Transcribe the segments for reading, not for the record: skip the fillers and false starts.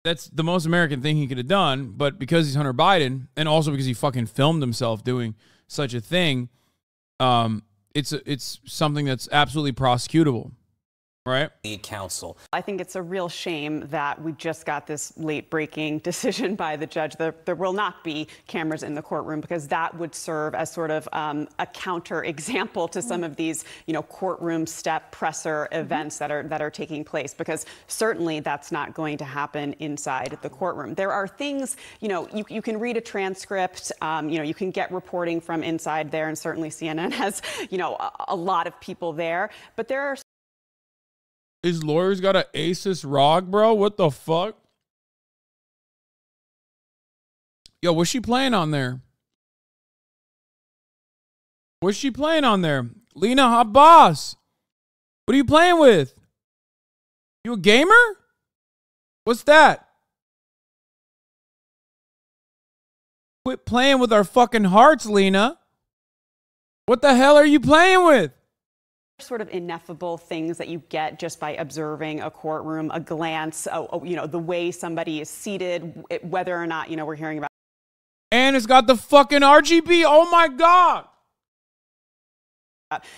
That's the most American thing he could have done. But because he's Hunter Biden, and also because he fucking filmed himself doing such a thing, it's something that's absolutely prosecutable. Right. Lead counsel. I think it's a real shame that we just got this late breaking decision by the judge. There will not be cameras in the courtroom, because that would serve as sort of a counter example to some of these, courtroom step presser events that are taking place, because certainly that's not going to happen inside the courtroom. There are things, you can read a transcript, you can get reporting from inside there, and certainly CNN has, a lot of people there, but there are. His lawyer's got an Asus ROG, bro. What the fuck? Yo, what's she playing on there? What's she playing on there? Lena Hot Boss. What are you playing with? You a gamer? What's that? Quit playing with our fucking hearts, Lena. What the hell are you playing with? Sort of ineffable things that you get just by observing a courtroom, a glance, the way somebody is seated, whether or not, we're hearing about. And it's got the fucking RGB. Oh my God.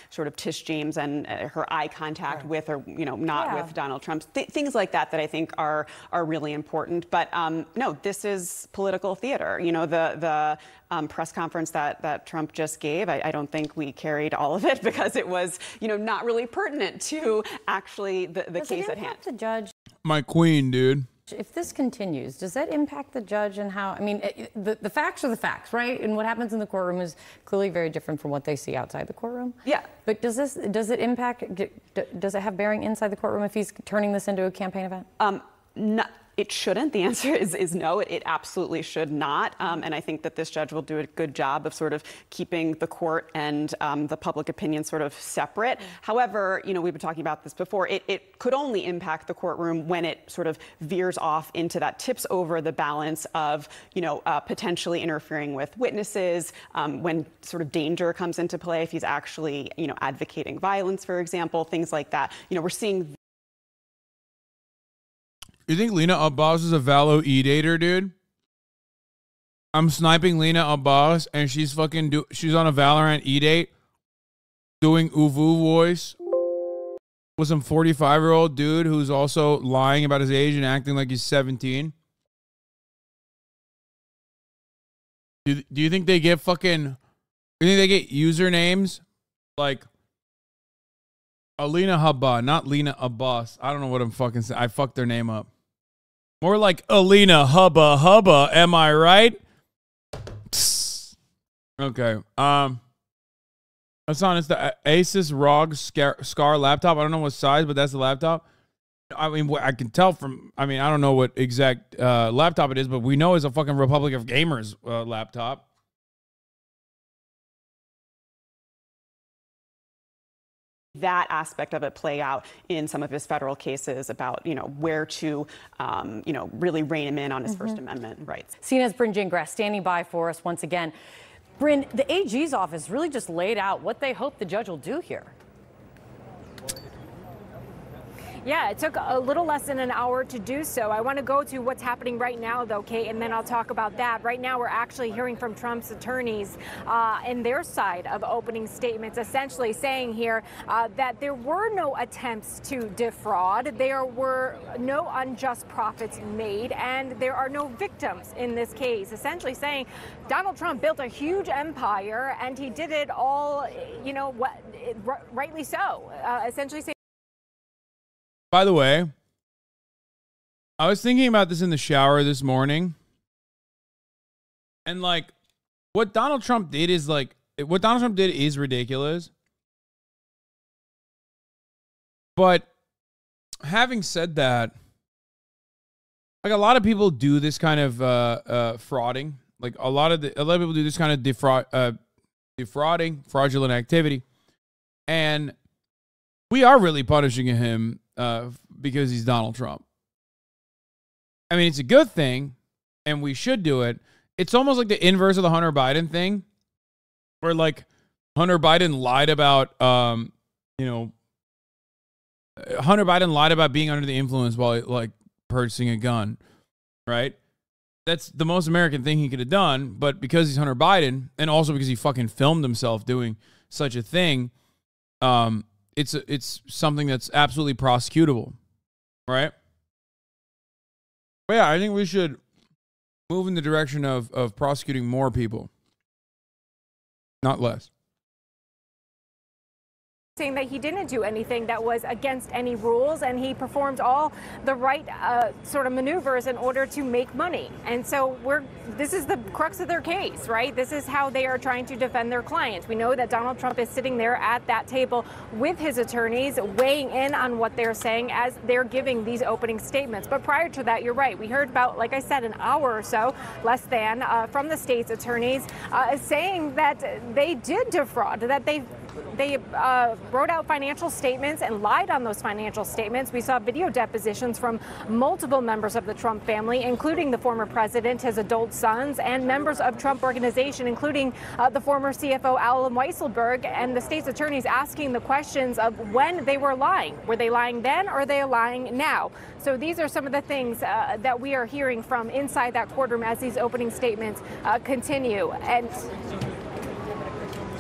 Sort of Tish James and her eye contact with, or not with Donald Trump, things like that I think are really important. But no, this is political theater. The press conference that Trump just gave, I don't think we carried all of it, because it was not really pertinent to actually the case at hand. The judge, my queen, dude. If this continues, does that impact the judge and how? I mean, the facts are the facts, right? And what happens in the courtroom is clearly very different from what they see outside the courtroom. Yeah. But does it impact? Does it have bearing inside the courtroom if he's turning this into a campaign event? No, it shouldn't. The answer is no. It absolutely should not. And I think that this judge will do a good job of sort of keeping the court and the public opinion sort of separate. However, we've been talking about this before. It could only impact the courtroom when it sort of veers off into that, tips over the balance of, potentially interfering with witnesses, when sort of danger comes into play, if he's actually, advocating violence, for example, things like that. We're seeing. You think Lena Abbas is a Valo E-dater, dude? I'm sniping Lena Abbas, and she's she's on a Valorant E-date doing Uvu voice with some 45-year-old dude who's also lying about his age and acting like he's 17. Do you think they get usernames like Alina Habba, not Lena Abbas? I don't know what I'm fucking saying. I fucked their name up. More like Alina Hubba, am I right? Okay. Hasan, it's the Asus ROG Scar laptop. I don't know what size, but that's the laptop. I mean, I can tell from, I don't know what exact laptop it is, but we know it's a fucking Republic of Gamers laptop. That aspect of it play out in some of his federal cases about, where to, really rein him in on his First Amendment rights. CNN's Bryn Gingras standing by for us once again. Bryn, the AG's office really just laid out what they hope the judge will do here. Yeah, it took a little less than an hour to do so. I want to go to what's happening right now, though, Kate, and then I'll talk about that. Right now, we're actually hearing from Trump's attorneys in their side of opening statements, essentially saying here that there were no attempts to defraud, there were no unjust profits made, and there are no victims in this case. Essentially saying Donald Trump built a huge empire, and he did it all, rightly so. Essentially saying. By the way, I was thinking about this in the shower this morning. And what Donald Trump did is ridiculous. But having said that, a lot of people do this kind of frauding. A lot of people do this kind of defrauding, fraudulent activity. And we are really punishing him because he's Donald Trump. It's a good thing, and we should do it. It's almost like the inverse of the Hunter Biden thing, where Hunter Biden lied about, Hunter Biden lied about being under the influence while purchasing a gun. right? That's the most American thing he could have done. But because he's Hunter Biden, and also because he fucking filmed himself doing such a thing, it's something that's absolutely prosecutable, right? But yeah, I think we should move in the direction of prosecuting more people, not less. Saying that he didn't do anything that was against any rules, and he performed all the right sort of maneuvers in order to make money. And so this is the crux of their case, right? This is how they are trying to defend their clients. We know that Donald Trump is sitting there at that table with his attorneys, weighing in on what they're saying as they're giving these opening statements. But prior to that, you're right. We heard about, like I said, an hour or so, less than, from the state's attorneys saying that they did defraud, that they wrote out financial statements and lied on those financial statements. We saw video depositions from multiple members of the Trump family, including the former president, his adult sons, and members of Trump Organization, including the former CFO Alan Weisselberg, and the state's attorneys asking the questions of when they were lying. Were they lying then, or are they lying now? So these are some of the things that we are hearing from inside that courtroom as these opening statements continue. And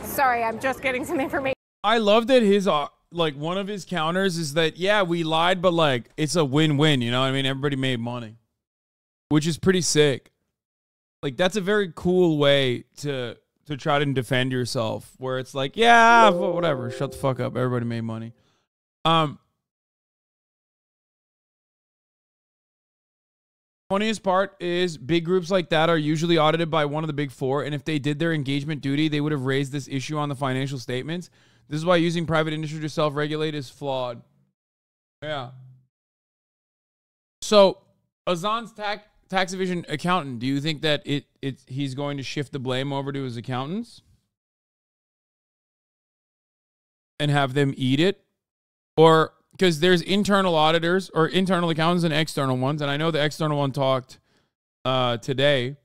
sorry, I'm just getting some information. I love that his like one of his counters is that, yeah, we lied, but like it's a win-win, you know what I mean? Everybody made money, which is pretty sick. Like that's a very cool way to try to defend yourself, where it's like, yeah, whatever, shut the fuck up, everybody made money. Funniest part is big groups like that are usually audited by one of the big four, and if they did their engagement duty, they would have raised this issue on the financial statements. This is why using private industry to self-regulate is flawed. Yeah. So, Hasan's tax evasion accountant, do you think that he's going to shift the blame over to his accountants and have them eat it? Or, because there's internal auditors or internal accountants and external ones, and I know the external one talked today.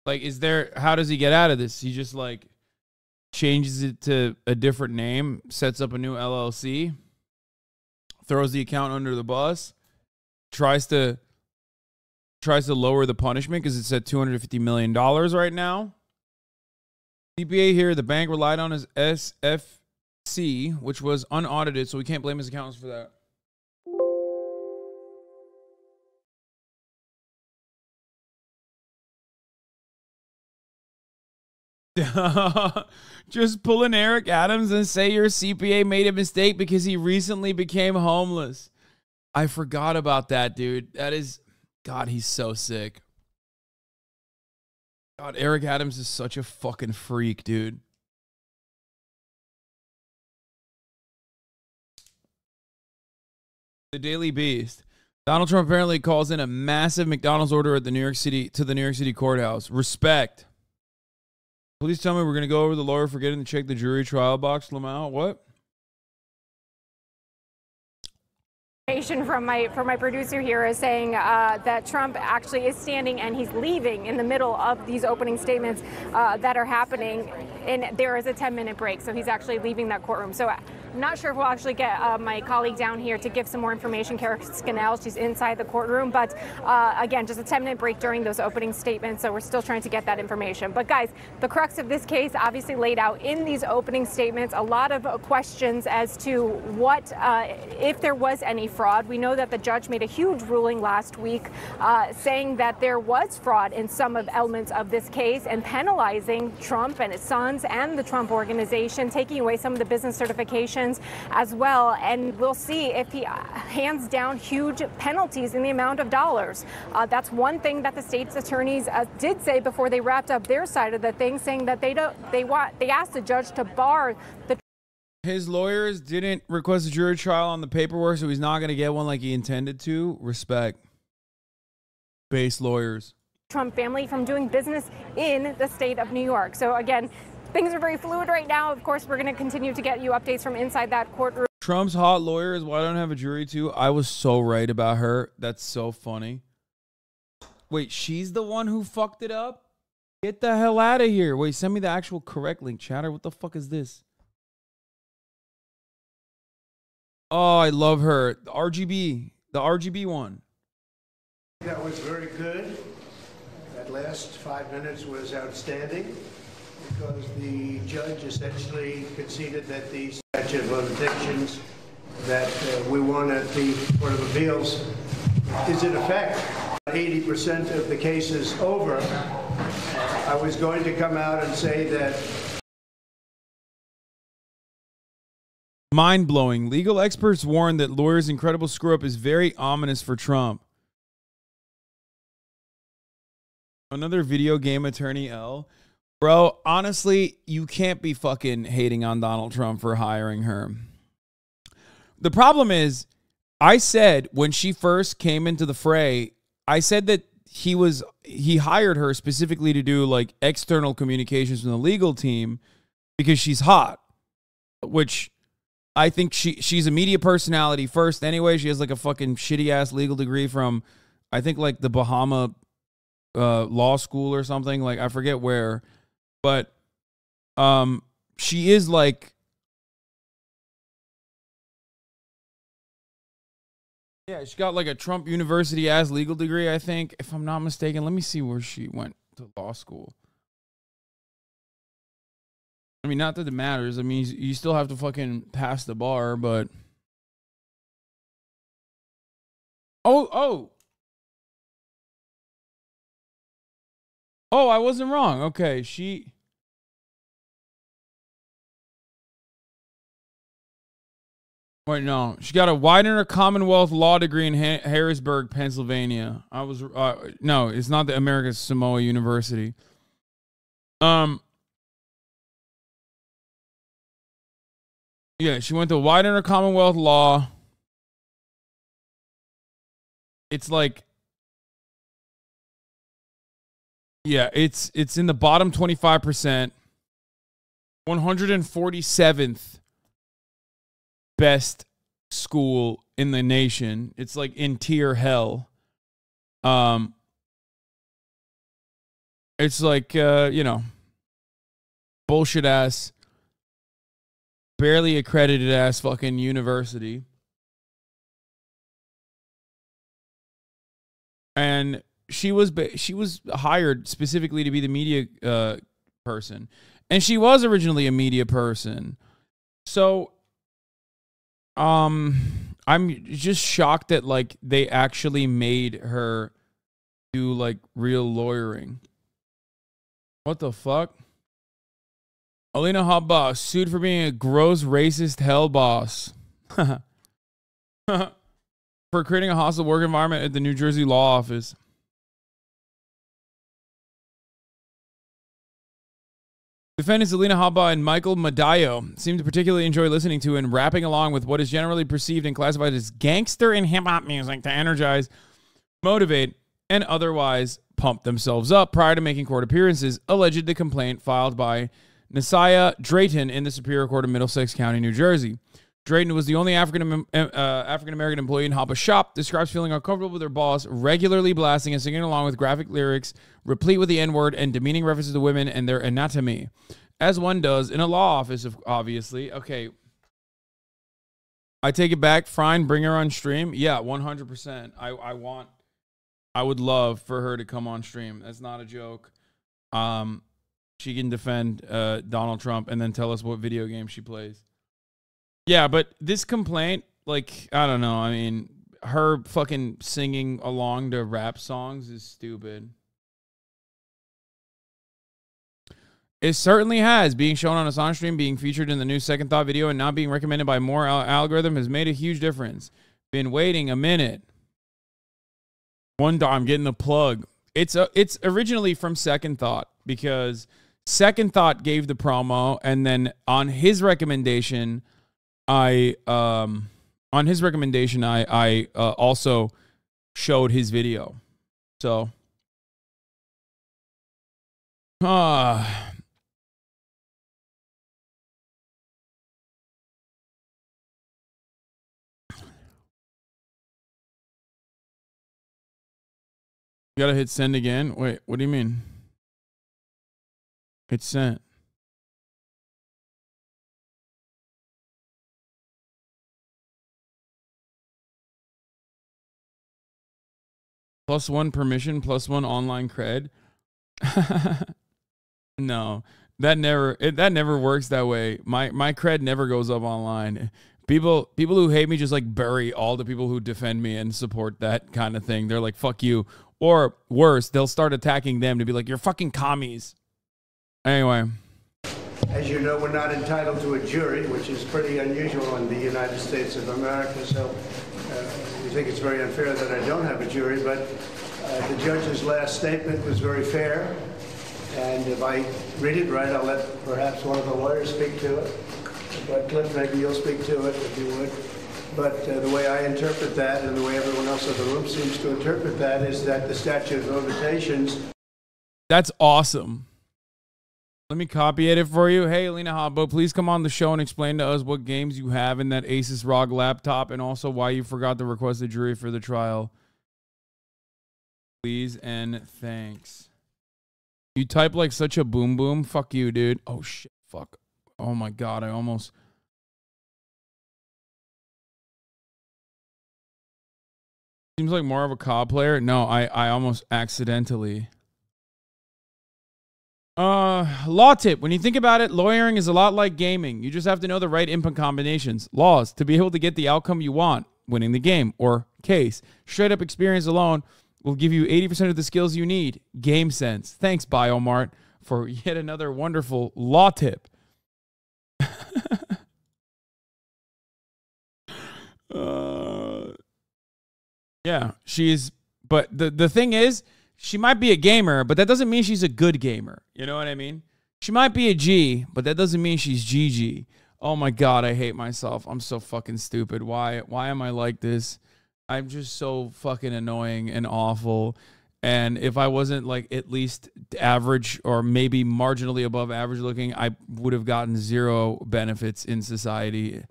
Like, how does he get out of this? He just like changes it to a different name, sets up a new LLC, throws the account under the bus, tries to lower the punishment because it's at $250 million right now. CPA here, the bank relied on his SFC, which was unaudited, so we can't blame his accountants for that. Just pull an Eric Adams and say your CPA made a mistake because he recently became homeless. I forgot about that, dude. That is, God, he's so sick. God, Eric Adams is such a fucking freak, dude. The Daily Beast. Donald Trump apparently calls in a massive McDonald's order at the New York City courthouse. Respect. Please tell me we're going to go over the lawyer forgetting to check the jury trial box, Lamau. What? From my producer here is saying that Trump actually is standing and he's leaving in the middle of these opening statements that are happening, and there is a 10-minute break, so he's actually leaving that courtroom. So I'm not sure if we'll actually get my colleague down here to give some more information, Kara Scannell. She's inside the courtroom, but again, just a 10-minute break during those opening statements, so we're still trying to get that information. But guys, the crux of this case obviously laid out in these opening statements, a lot of questions as to what, if there was any fraud. We know that the judge made a huge ruling last week saying that there was fraud in some of elements of this case and penalizing Trump and his sons and the Trump Organization, taking away some of the business certifications as well. And we'll see if he hands down huge penalties in the amount of dollars. That's one thing that the state's attorneys did say before they wrapped up their side of the thing, saying that they asked the judge to bar the. His lawyers didn't request a jury trial on the paperwork, so he's not going to get one like he intended to. Respect. Base lawyers. Trump family from doing business in the state of New York. So again, things are very fluid right now. Of course, we're going to continue to get you updates from inside that courtroom. Trump's hot lawyer is why I don't have a jury too. I was so right about her. That's so funny. Wait, she's the one who fucked it up? Get the hell out of here. Wait, send me the actual correct link, chatter. What the fuck is this? Oh, I love her. The RGB one. That That was very good. That last 5 minutes was outstanding because the judge essentially conceded that the statute of limitations that we won at the Court of Appeals is in effect. 80% of the case is over. I was going to come out and say that. Mind-blowing. Legal experts warn that lawyers' incredible screw-up is very ominous for Trump. Another video game attorney, L. Bro, honestly, you can't be fucking hating on Donald Trump for hiring her. The problem is, I said when she first came into the fray, I said that he hired her specifically to do like external communications from the legal team because she's hot, which I think she's a media personality first anyway. She has like a fucking shitty ass legal degree from, I think like the Bahama law school or something. Like I forget where, but she is like, yeah, she got like a Trump University ass legal degree, I think, if I'm not mistaken. Let me see where she went to law school. I mean, not that it matters. I mean, you still have to fucking pass the bar, but. Oh, I wasn't wrong. Okay, Wait, no. She got a Widener Commonwealth Law degree in Harrisburg, Pennsylvania. No, it's not the American Samoa University. Yeah, she went to Widener Commonwealth Law. It's like, yeah, it's in the bottom 25%. 147th best school in the nation. It's like in tier hell. It's like bullshit ass, barely accredited ass fucking university. And she was hired specifically to be the media person. And she was originally a media person. So I'm just shocked that like they actually made her do like real lawyering. What the fuck? Alina Habba sued for being a gross racist hell boss. For creating a hostile work environment at the New Jersey law office. Defendants Alina Habba and Michael Madayo seem to particularly enjoy listening to and rapping along with what is generally perceived and classified as gangster and hip-hop music to energize, motivate, and otherwise pump themselves up prior to making court appearances, alleged the complaint filed by Nasiah Drayton in the Superior Court of Middlesex County, New Jersey. Drayton was the only African-American employee in Habba's shop, describes feeling uncomfortable with her boss, regularly blasting and singing along with graphic lyrics, replete with the N-word and demeaning references to women and their anatomy. As one does in a law office, obviously. Okay. I take it back. Fine, bring her on stream. Yeah, 100%. I would love for her to come on stream. That's not a joke. She can defend Donald Trump and then tell us what video game she plays. Yeah, but this complaint, like, I don't know. I mean, her fucking singing along to rap songs is stupid. It certainly has. Being shown on a Hasan stream, being featured in the new Second Thought video, and not being recommended by more algorithm has made a huge difference. Been waiting a minute. I'm getting the plug. It's originally from Second Thought because Second Thought gave the promo, and then on his recommendation, I also showed his video. So, you gotta hit send again. Wait, what do you mean? It's sent. +1 permission, +1 online cred. No, that never works that way. My cred never goes up online. People who hate me just like bury all the people who defend me and support that kind of thing. They're like, fuck you. Or worse, they'll start attacking them to be like, you're fucking commies. Anyway. As you know, we're not entitled to a jury, which is pretty unusual in the United States of America. So we think it's very unfair that I don't have a jury. But the judge's last statement was very fair. And if I read it right, I'll let perhaps one of the lawyers speak to it. But Cliff, maybe you'll speak to it if you would. But the way I interpret that, and the way everyone else in the room seems to interpret that, is that the statute of limitations. That's awesome. Let me copy edit for you. Hey, Alina Habbo, please come on the show and explain to us what games you have in that Asus ROG laptop and also why you forgot to request a jury for the trial. Please and thanks. You type like such a boom boom. Fuck you, dude. Oh, shit. Fuck. Oh, my God. I almost... Seems like more of a COD player. No, I almost accidentally... Law tip. When you think about it, lawyering is a lot like gaming. You just have to know the right input combinations, laws, to be able to get the outcome you want, winning the game or case. Straight up experience alone will give you 80% of the skills you need. Game sense. Thanks, BioMart, for yet another wonderful law tip. Yeah, she's... But the thing is, she might be a gamer, but that doesn't mean she's a good gamer. You know what I mean? She might be a G, but that doesn't mean she's GG. Oh my God, I hate myself. I'm so fucking stupid. Why am I like this? I'm just so fucking annoying and awful. And if I wasn't like at least average or maybe marginally above average looking, I would have gotten zero benefits in society.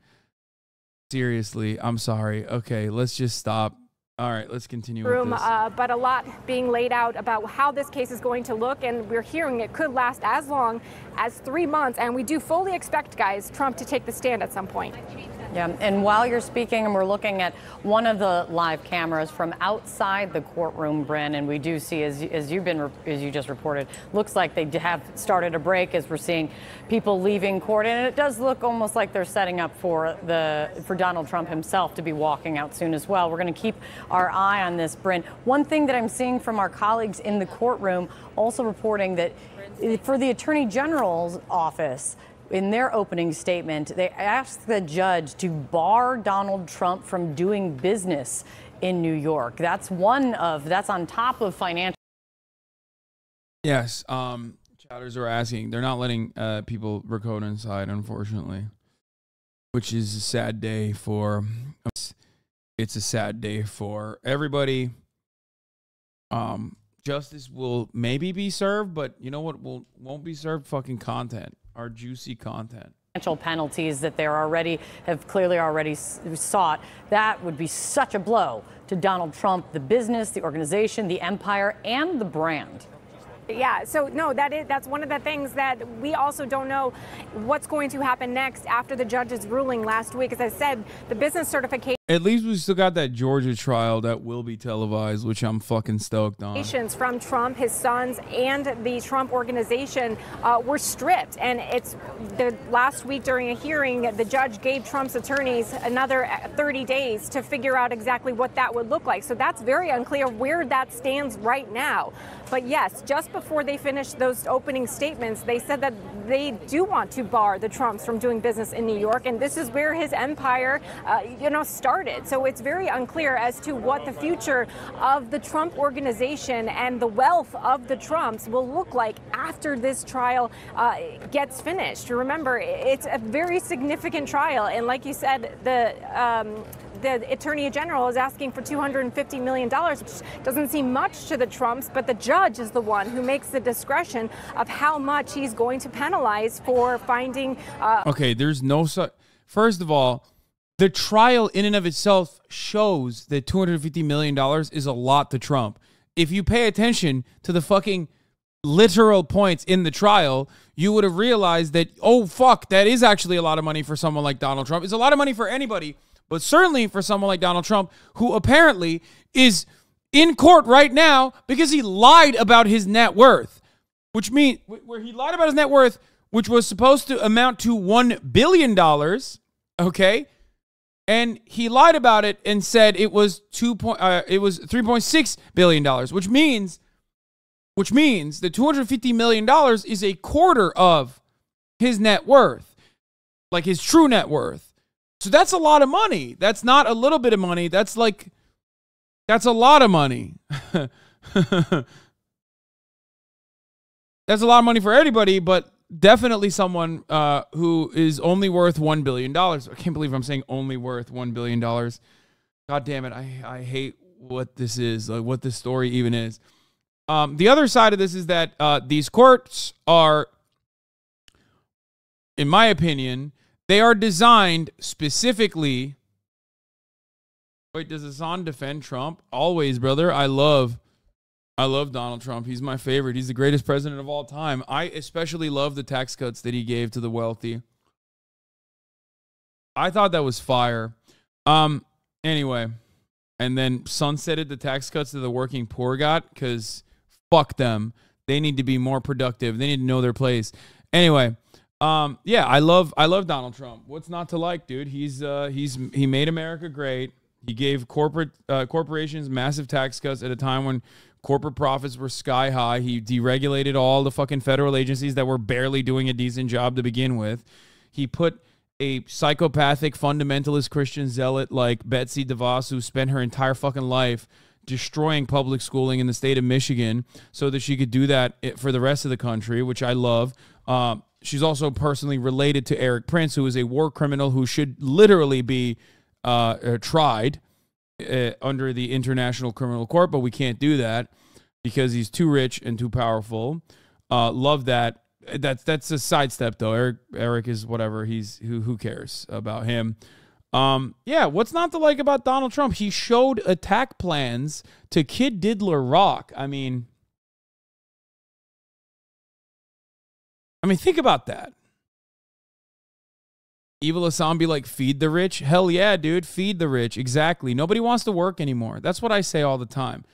Seriously, I'm sorry. Okay, let's just stop. All right, let's continue with this. But a lot being laid out about how this case is going to look, and we're hearing it could last as long as 3 months, and we do fully expect, guys, Trump to take the stand at some point. Yeah, and while you're speaking, and we're looking at one of the live cameras from outside the courtroom, Bryn, and we do see, as you just reported, looks like they have started a break as we're seeing people leaving court, and it does look almost like they're setting up for Donald Trump himself to be walking out soon as well. We're going to keep our eye on this, Bryn. One thing that I'm seeing from our colleagues in the courtroom also reporting that for the Attorney General's office, in their opening statement, they asked the judge to bar Donald Trump from doing business in New York. That's on top of financial. Yes, chatters are asking. They're not letting people record inside, unfortunately, which is a sad day for. It's a sad day for everybody. Justice will maybe be served, but you know what won't be served? Fucking content. Our juicy content. Financial penalties that have clearly already sought. That would be such a blow to Donald Trump, the business, the organization, the empire, and the brand. Yeah, so no, that's one of the things that we also don't know what's going to happen next after the judge's ruling last week. As I said, the business certification. At least we still got that Georgia trial that will be televised, which I'm fucking stoked on. From Trump, his sons, and the Trump organization were stripped. And it's the last week during a hearing, the judge gave Trump's attorneys another 30 days to figure out exactly what that would look like. So that's very unclear where that stands right now. But yes, just before they finished those opening statements, they said that they do want to bar the Trumps from doing business in New York. And this is where his empire, started. So it's very unclear as to what the future of the Trump organization and the wealth of the Trumps will look like after this trial gets finished. Remember, it's a very significant trial. And like you said, the Attorney General is asking for $250 million, which doesn't seem much to the Trumps, but the judge is the one who makes the discretion of how much he's going to penalize for finding. Okay, there's no such. First of all, the trial in and of itself shows that $250 million is a lot to Trump. If you pay attention to the fucking literal points in the trial, you would have realized that, oh, fuck, that is actually a lot of money for someone like Donald Trump. It's a lot of money for anybody, but certainly for someone like Donald Trump, who apparently is in court right now because he lied about his net worth, which means where he lied about his net worth, which was supposed to amount to $1 billion. Okay. And he lied about it and said it was $3.6 billion, which means that $250 million is a quarter of his net worth, like his true net worth. So that's a lot of money. That's not a little bit of money. That's a lot of money. That's a lot of money for anybody, but definitely someone who is only worth $1 billion. I can't believe I'm saying only worth $1 billion. God damn it. I hate what this is, like what this story even is. The other side of this is that these courts are, in my opinion, they are designed specifically. Wait, does Hasan defend Trump? Always, brother. I love Donald Trump. He's my favorite. He's the greatest president of all time. I especially love the tax cuts that he gave to the wealthy. I thought that was fire. Anyway, and then sunsetted the tax cuts that the working poor got because fuck them. They need to be more productive. They need to know their place. Anyway, yeah, I love Donald Trump. What's not to like, dude? He made America great. He gave corporations massive tax cuts at a time when corporate profits were sky high. He deregulated all the fucking federal agencies that were barely doing a decent job to begin with. He put a psychopathic fundamentalist Christian zealot like Betsy DeVos, who spent her entire fucking life destroying public schooling in the state of Michigan so that she could do that for the rest of the country, which I love. She's also personally related to Eric Prince, who is a war criminal who should literally be tried under the International Criminal Court, but we can't do that because he's too rich and too powerful. Love that. That's a sidestep though. Eric is whatever. Who cares about him? Yeah, what's not to like about Donald Trump? He showed attack plans to Kid Diddler Rock. I mean, think about that. Evil Hasan be like, feed the rich? Hell yeah, dude, feed the rich. Exactly. Nobody wants to work anymore. That's what I say all the time.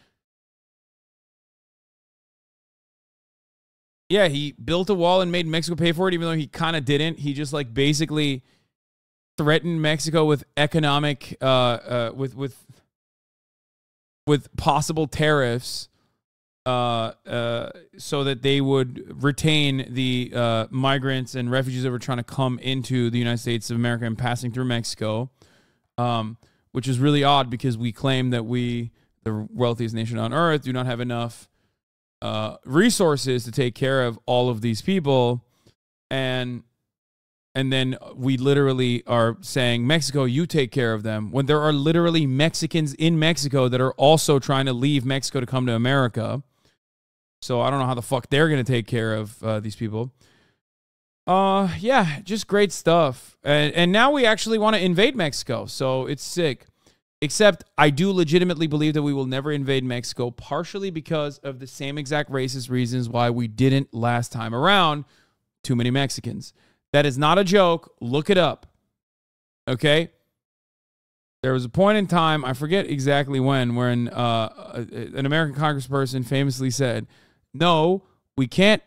Yeah, he built a wall and made Mexico pay for it, even though he kind of didn't. He just like basically threatened Mexico with economic, with possible tariffs, so that they would retain the migrants and refugees that were trying to come into the United States of America and passing through Mexico, which is really odd because we claim that we, the wealthiest nation on earth, do not have enough resources to take care of all of these people, and then we literally are saying, Mexico, you take care of them, when there are literally Mexicans in Mexico that are also trying to leave Mexico to come to America. So I don't know how the fuck they're going to take care of these people. Yeah, just great stuff. And now we actually want to invade Mexico, so it's sick. Except I do legitimately believe that we will never invade Mexico, partially because of the same exact racist reasons why we didn't last time around. Too many Mexicans. That is not a joke. Look it up. Okay? There was a point in time, I forget exactly when an American congressperson famously said, no, we can't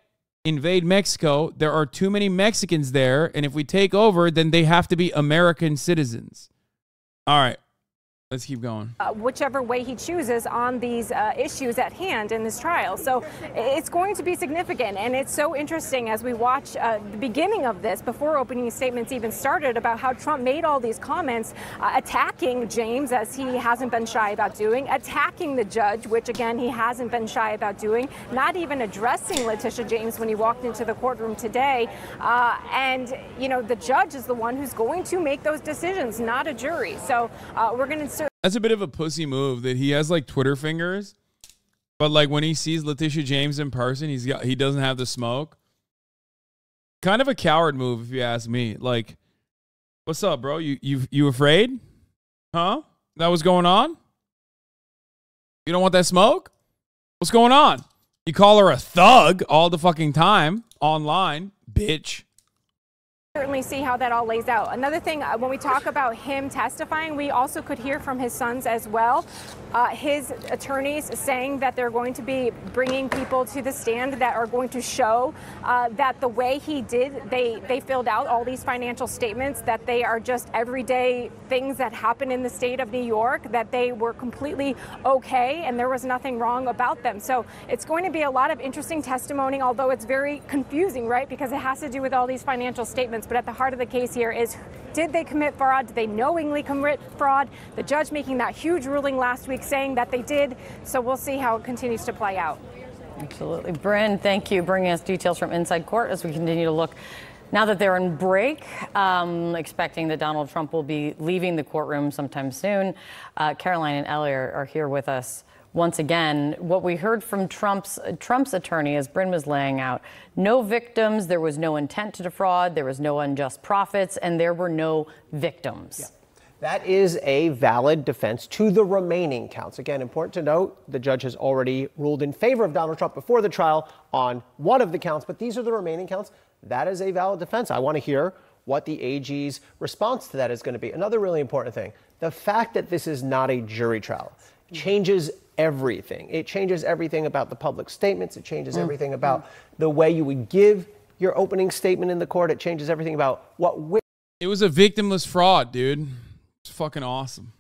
invade Mexico. There are too many Mexicans there, and if we take over, then they have to be American citizens. All right. Let's keep going. Whichever way he chooses on these issues at hand in this trial. So it's going to be significant. And it's so interesting as we watch the beginning of this, before opening statements even started, about how Trump made all these comments attacking James, as he hasn't been shy about doing, attacking the judge, which again, he hasn't been shy about doing, not even addressing Letitia James when he walked into the courtroom today. And, you know, the judge is the one who's going to make those decisions, not a jury. So we're going to... That's a bit of a pussy move that he has like Twitter fingers, but like when he sees Letitia James in person, he doesn't have the smoke. Kind of a coward move, if you ask me. Like, what's up, bro? You afraid? Huh? That was going on? You don't want that smoke? What's going on? You call her a thug all the fucking time online, bitch. Certainly see how that all lays out. Another thing, when we talk about him testifying, we also could hear from his sons as well. His attorneys saying that they're going to be bringing people to the stand that are going to show that the way he did, they filled out all these financial statements, that they are just everyday things that happen in the state of New York, that they were completely okay and there was nothing wrong about them. So it's going to be a lot of interesting testimony, although it's very confusing, right? Because it has to do with all these financial statements. But at the heart of the case here is, did they commit fraud? Did they knowingly commit fraud? The judge making that huge ruling last week saying that they did. So we'll see how it continues to play out. Absolutely. Bryn, thank you. Bringing us details from inside court as we continue to look. Now that they're in break, expecting that Donald Trump will be leaving the courtroom sometime soon. Caroline and Ellie are here with us. Once again, what we heard from Trump's attorney, as Bryn was laying out, no victims, there was no intent to defraud, there was no unjust profits, and there were no victims. Yeah. That is a valid defense to the remaining counts. Again, important to note, the judge has already ruled in favor of Donald Trump before the trial on one of the counts, but these are the remaining counts. That is a valid defense. I want to hear what the AG's response to that is going to be. Another really important thing, the fact that this is not a jury trial changes everything. It changes everything about the public statements. It changes everything about the way you would give your opening statement in the court. It changes everything about what It was a victimless fraud, dude. It's fucking awesome.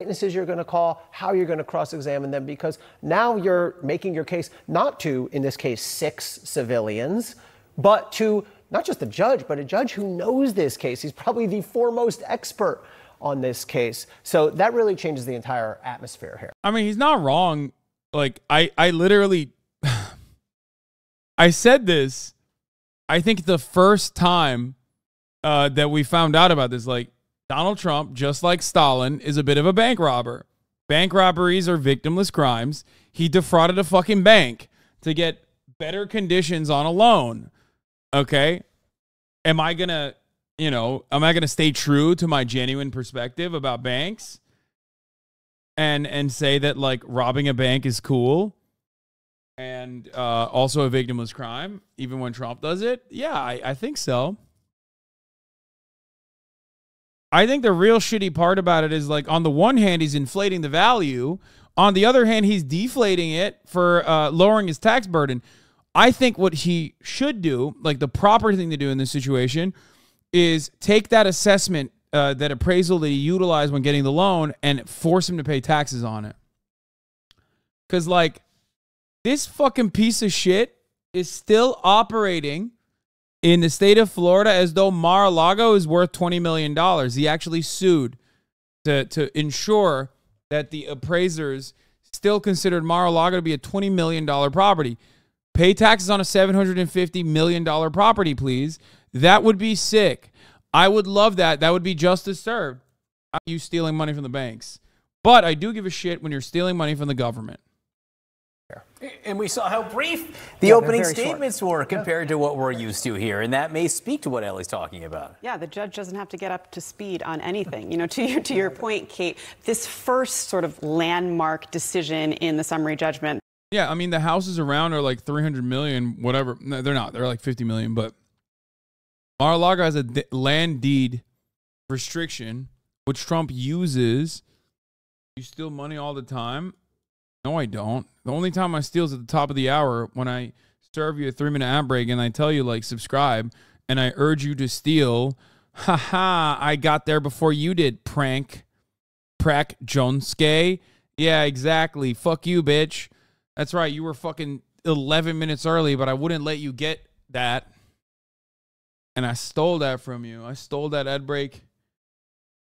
witnesses you're going to call, how you're going to cross-examine them, because now you're making your case not to, in this case, 6 civilians, but to not just the judge, but a judge who knows this case. He's probably the foremost expert on this case. So that really changes the entire atmosphere here. I mean, he's not wrong. Like, I literally, I said this, I think the first time that we found out about this, like, Donald Trump, just like Stalin, is a bit of a bank robber. Bank robberies are victimless crimes. He defrauded a fucking bank to get better conditions on a loan. Okay? Am I going to, am I going to stay true to my genuine perspective about banks and say that, like, robbing a bank is cool and also a victimless crime, even when Trump does it? Yeah, I think so. I think the real shitty part about it is, like, on the one hand, he's inflating the value. On the other hand, he's deflating it for lowering his tax burden. I think what he should do, like the proper thing to do in this situation, is take that assessment, that appraisal that he utilized when getting the loan, and force him to pay taxes on it. Because, like, this fucking piece of shit is still operating in the state of Florida as though Mar-a-Lago is worth $20 million. He actually sued to ensure that the appraisers still considered Mar-a-Lago to be a $20 million property. Pay taxes on a $750 million property, please. That would be sick. I would love that. That would be justice served. You stealing money from the banks. But I do give a shit when you're stealing money from the government. And we saw how brief the opening statements were compared to what we're used to here. And that may speak to what Ellie's talking about. Yeah, the judge doesn't have to get up to speed on anything. To your point, Kate, this first sort of landmark decision in the summary judgment. Yeah, I mean, the houses around are like 300 million, whatever. No, they're not. They're like 50 million. But Mar-a-Lago has a land deed restriction, which Trump uses. You steal money all the time. No, I don't. The only time I steal is at the top of the hour when I serve you a 3-minute ad break and I tell you, like, subscribe, and I urge you to steal. Ha, I got there before you did, Prank Joneske. Yeah, exactly. Fuck you, bitch. That's right. You were fucking 11 minutes early, but I wouldn't let you get that. And I stole that from you. I stole that ad break.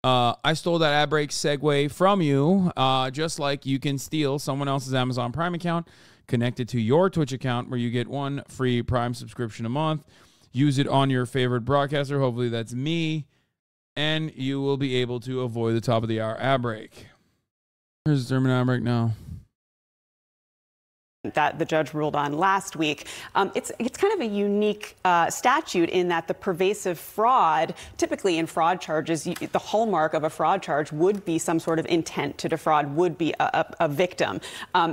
I stole that ad break segue from you, just like you can steal someone else's Amazon Prime account connected to your Twitch account where you get 1 free Prime subscription a month. Use it on your favorite broadcaster. Hopefully that's me. And you will be able to avoid the top of the hour ad break. Here's the 3-minute ad break now. that the judge ruled on last week. It's kind of a unique statute in that the pervasive fraud, typically in fraud charges, the hallmark of a fraud charge would be some sort of intent to defraud, would be a victim.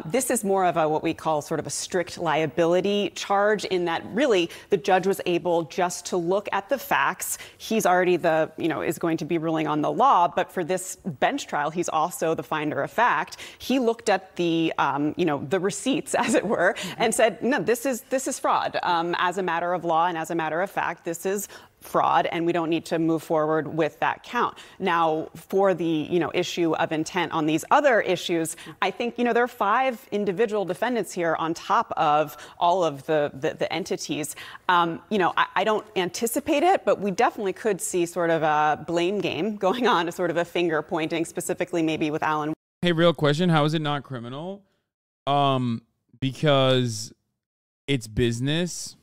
This is more of what we call sort of a strict liability charge, in that really the judge was able just to look at the facts. He's already is going to be ruling on the law, but for this bench trial, he's also the finder of fact. He looked at the receipts, as it were, and said, no, this is fraud. As a matter of law and as a matter of fact, this is fraud, and we don't need to move forward with that count. Now, for the issue of intent on these other issues, I think there are 5 individual defendants here on top of all of the entities. I don't anticipate it, but we definitely could see sort of a blame game going on, a sort of a finger pointing, specifically maybe with Alan. Hey, real question: how is it not criminal? Because it's business.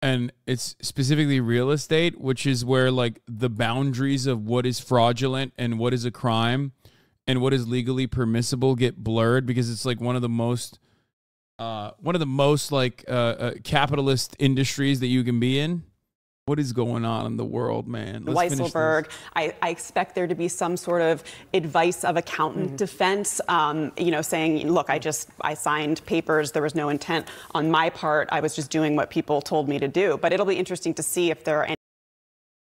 And it's specifically real estate, which is where like the boundaries of what is fraudulent and what is a crime and what is legally permissible get blurred, because it's like one of the most capitalist industries that you can be in. What is going on in the world, man? Weisselberg. I expect there to be some sort of advice of accountant defense, saying, look, I signed papers. There was no intent on my part. I was just doing what people told me to do. But it'll be interesting to see if there are any